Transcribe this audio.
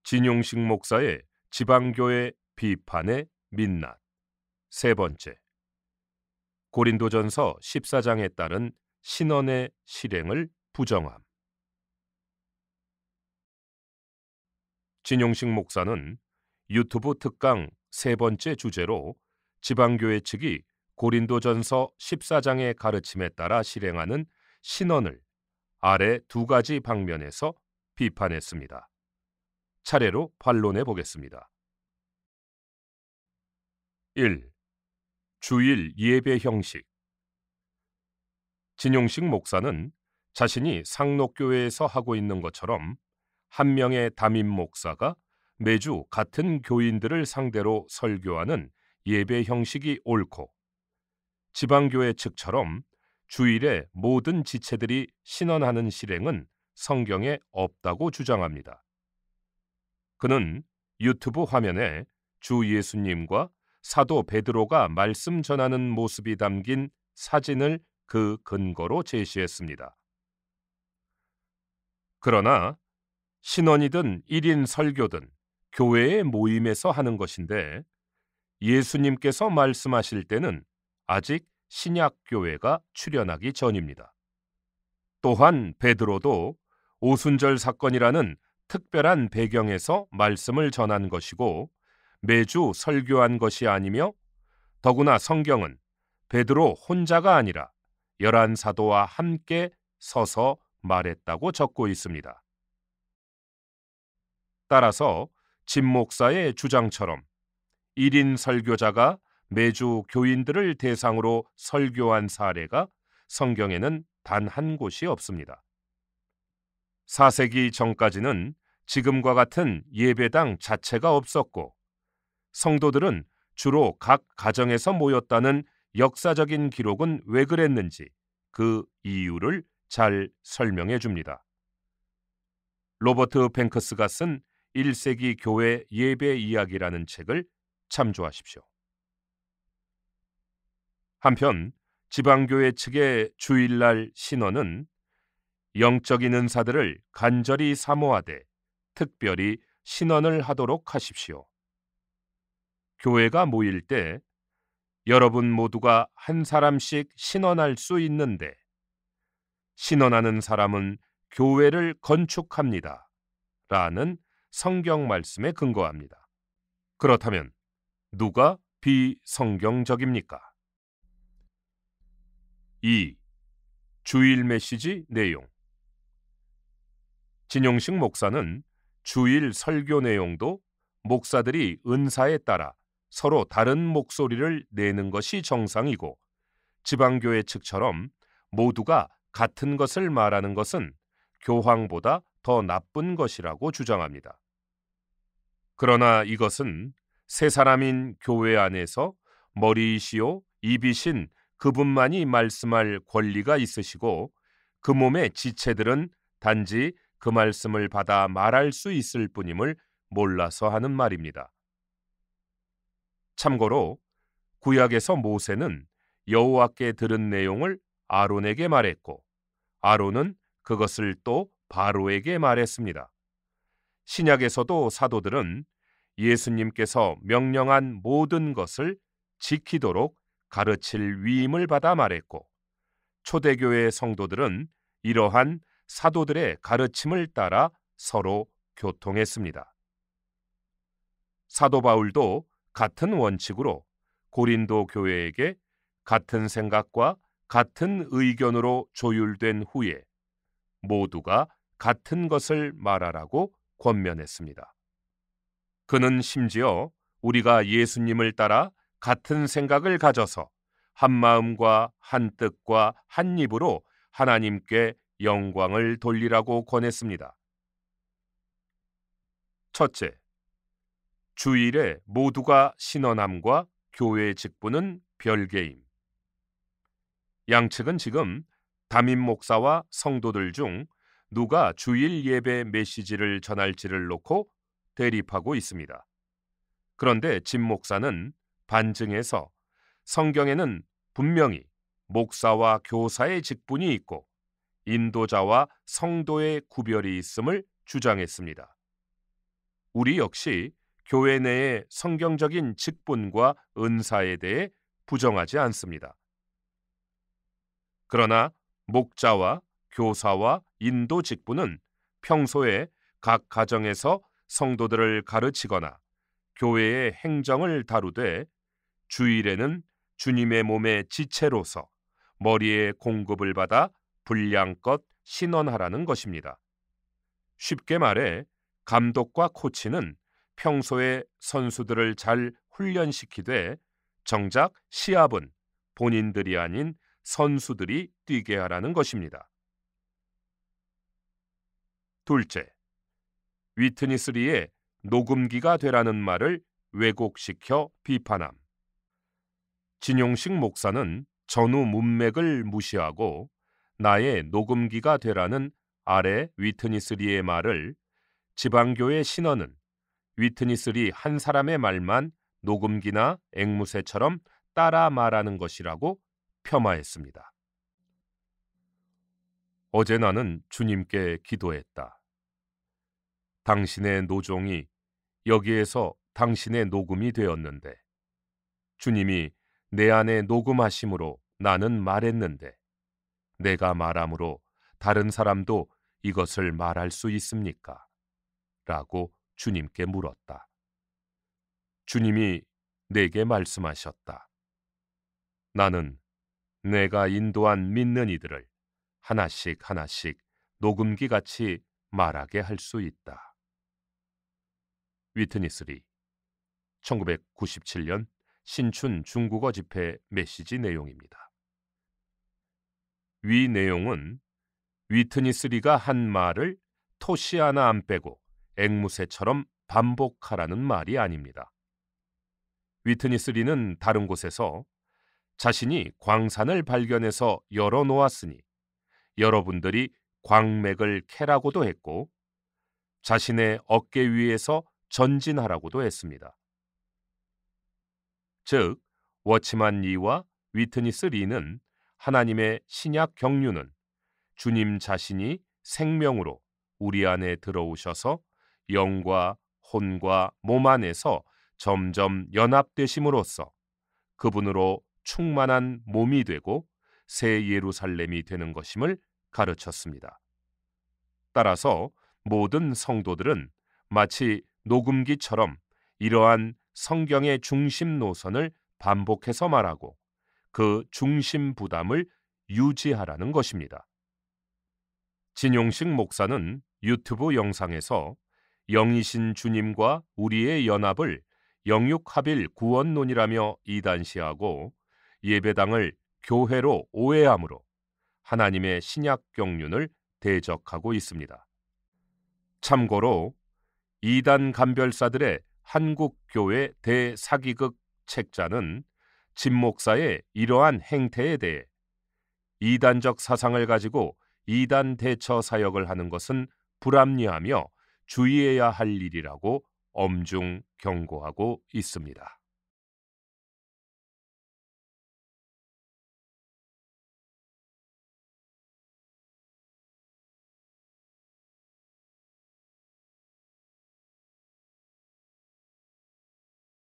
진용식 목사의 지방교회 비판의 민낯. 세 번째, 고린도전서 14장에 따른 신언의 실행을 부정함. 진용식 목사는 유튜브 특강 세 번째 주제로 지방교회 측이 고린도전서 14장의 가르침에 따라 실행하는 신언을 아래 두 가지 방면에서 비판했습니다. 차례로 반론해 보겠습니다. 1. 주일 예배 형식. 진용식 목사는 자신이 상록교회에서 하고 있는 것처럼 한 명의 담임 목사가 매주 같은 교인들을 상대로 설교하는 예배 형식이 옳고, 지방교회 측처럼 주일에 모든 지체들이 신언하는 실행은 성경에 없다고 주장합니다. 그는 유튜브 화면에 주 예수님과 사도 베드로가 말씀 전하는 모습이 담긴 사진을 그 근거로 제시했습니다. 그러나 신언이든 1인 설교든 교회의 모임에서 하는 것인데, 예수님께서 말씀하실 때는 아직 신약교회가 출현하기 전입니다. 또한 베드로도 오순절 사건이라는 특별한 배경에서 말씀을 전한 것이고 매주 설교한 것이 아니며, 더구나 성경은 베드로 혼자가 아니라 11사도와 함께 서서 말했다고 적고 있습니다. 따라서 진 목사의 주장처럼 1인 설교자가 매주 교인들을 대상으로 설교한 사례가 성경에는 단 한 곳이 없습니다. 4세기 전까지는 지금과 같은 예배당 자체가 없었고, 성도들은 주로 각 가정에서 모였다는 역사적인 기록은 왜 그랬는지 그 이유를 잘 설명해 줍니다. 로버트 뱅크스가 쓴 1세기 교회 예배 이야기라는 책을 참조하십시오. 한편 지방교회 측의 주일날 신언은 영적인 은사들을 간절히 사모하되 특별히 신언을 하도록 하십시오. 교회가 모일 때 여러분 모두가 한 사람씩 신언할 수 있는데, 신언하는 사람은 교회를 건축합니다 라는 성경 말씀에 근거합니다. 그렇다면 누가 비성경적입니까? 2. 주일 메시지 내용. 진용식 목사는 주일 설교 내용도 목사들이 은사에 따라 서로 다른 목소리를 내는 것이 정상이고, 지방교회 측처럼 모두가 같은 것을 말하는 것은 교황보다 더 나쁜 것이라고 주장합니다. 그러나 이것은 세 사람인 교회 안에서 머리이시오 입이신 그분만이 말씀할 권리가 있으시고, 그 몸의 지체들은 단지 그 말씀을 받아 말할 수 있을 뿐임을 몰라서 하는 말입니다. 참고로 구약에서 모세는 여호와께 들은 내용을 아론에게 말했고, 아론은 그것을 또 바로에게 말했습니다. 신약에서도 사도들은 예수님께서 명령한 모든 것을 지키도록 가르칠 위임을 받아 말했고, 초대교회 성도들은 이러한 사도들의 가르침을 따라 서로 교통했습니다. 사도 바울도 같은 원칙으로 고린도 교회에게 같은 생각과 같은 의견으로 조율된 후에 모두가 같은 것을 말하라고 권면했습니다. 그는 심지어 우리가 예수님을 따라 같은 생각을 가져서 한 마음과 한 뜻과 한 입으로 하나님께 영광을 돌리라고 권했습니다. 첫째, 주일에 모두가 신언함과 교회 직분은 별개임. 양측은 지금 담임 목사와 성도들 중 누가 주일 예배 메시지를 전할지를 놓고 대립하고 있습니다. 그런데 진 목사는 반증해서 성경에는 분명히 목사와 교사의 직분이 있고 인도자와 성도의 구별이 있음을 주장했습니다. 우리 역시 교회 내의 성경적인 직분과 은사에 대해 부정하지 않습니다. 그러나 목자와 교사와 인도 직분은 평소에 각 가정에서 성도들을 가르치거나 교회의 행정을 다루되 주일에는 주님의 몸의 지체로서 머리의 공급을 받아 분량껏 신원하라는 것입니다. 쉽게 말해 감독과 코치는 평소에 선수들을 잘 훈련시키되 정작 시합은 본인들이 아닌 선수들이 뛰게 하라는 것입니다. 둘째, 위트니스리의 녹음기가 되라는 말을 왜곡시켜 비판함. 진용식 목사는 전후 문맥을 무시하고 나의 녹음기가 되라는 아래 위트니스리의 말을 지방교회 신원은 위트니스리 한 사람의 말만 녹음기나 앵무새처럼 따라 말하는 것이라고 폄하했습니다. 어제 나는 주님께 기도했다. 당신의 노종이 여기에서 당신의 녹음이 되었는데 주님이 내 안에 녹음하심으로 나는 말했는데 내가 말함으로 다른 사람도 이것을 말할 수 있습니까? 라고 주님께 물었다. 주님이 내게 말씀하셨다. 나는 내가 인도한 믿는 이들을 하나씩 하나씩 녹음기 같이 말하게 할 수 있다. 위트니스리 1997년 신춘 중국어 집회 메시지 내용입니다. 위 내용은 위트니스리가 한 말을 토시 하나 안 빼고 앵무새처럼 반복하라는 말이 아닙니다. 위트니스리는 다른 곳에서 자신이 광산을 발견해서 열어놓았으니 여러분들이 광맥을 캐라고도 했고 자신의 어깨 위에서 전진하라고도 했습니다. 즉, 워치만 리와 위트니스 리는 하나님의 신약 경륜은 주님 자신이 생명으로 우리 안에 들어오셔서 영과 혼과 몸 안에서 점점 연합되심으로써 그분으로 충만한 몸이 되고 새 예루살렘이 되는 것임을 가르쳤습니다. 따라서 모든 성도들은 마치 녹음기처럼 이러한 성경의 중심 노선을 반복해서 말하고 그 중심 부담을 유지하라는 것입니다. 진용식 목사는 유튜브 영상에서 영이신 주님과 우리의 연합을 영육합일 구원론이라며 이단시하고 예배당을 교회로 오해함으로 하나님의 신약 경륜을 대적하고 있습니다. 참고로 이단 간별사들의 한국교회 대사기극 책자는 진 목사의 이러한 행태에 대해 이단적 사상을 가지고 이단 대처 사역을 하는 것은 불합리하며 주의해야 할 일이라고 엄중 경고하고 있습니다.